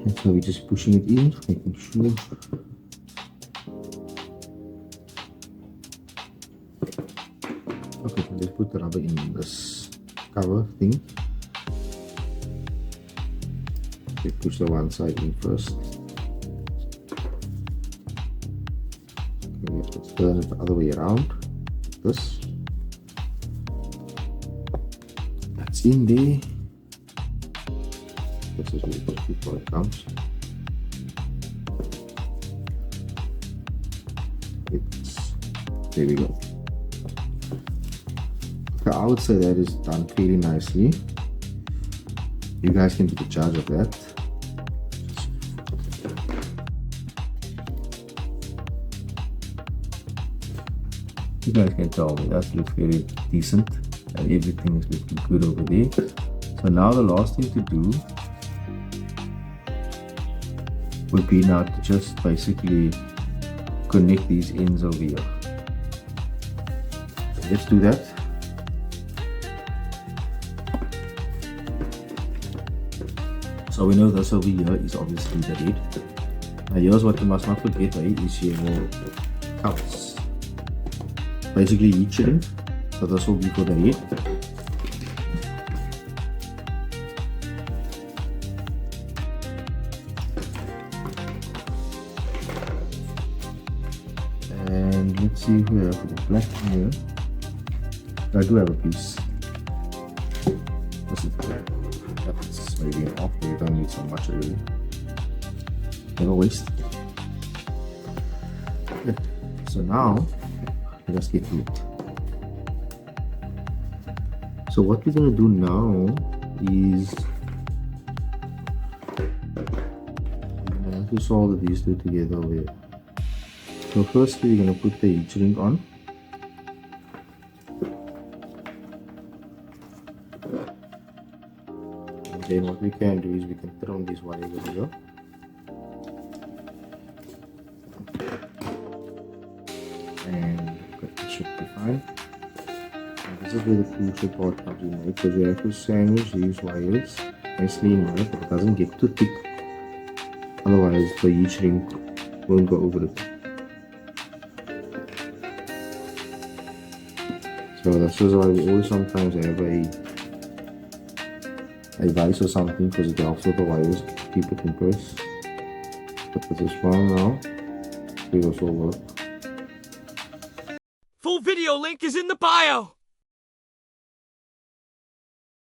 And so we're just pushing it in, making sure. Okay, so let's put the rubber in this cover thing. We push the one side in first. Okay, we have to turn it the other way around, like this. That's in there. This is really good before it comes. There we go. Okay, I would say that is done pretty nicely. You guys can take charge of that. You guys can tell me that looks very decent and everything is looking good over there. So now the last thing to do would be now to just basically connect these ends over here. So let's do that. So we know this over here is obviously the head. Now here's what you must not forget, is your covers. Basically heat shrink. So this will be for the head. And let's see if we have the black here. I do have a piece. This is black. That's maybe an off, but you don't need so much really. Never waste. Okay. So now let us get to it. So what we're going to do now is we have to solder these two together over here. So first we're going to put the heat shrink on. And then what we can do is we can throw on these wires over here. And that should be fine. And this is where the crucial part comes in, right? Because you have to sandwich these wires nicely in here, but it doesn't get too thick. Otherwise the heat shrink won't go over it. So this is why we always sometimes have a vise or something, because it helps with the wires, keep it in place. But with this one now, it will also work. Full video link is in the bio!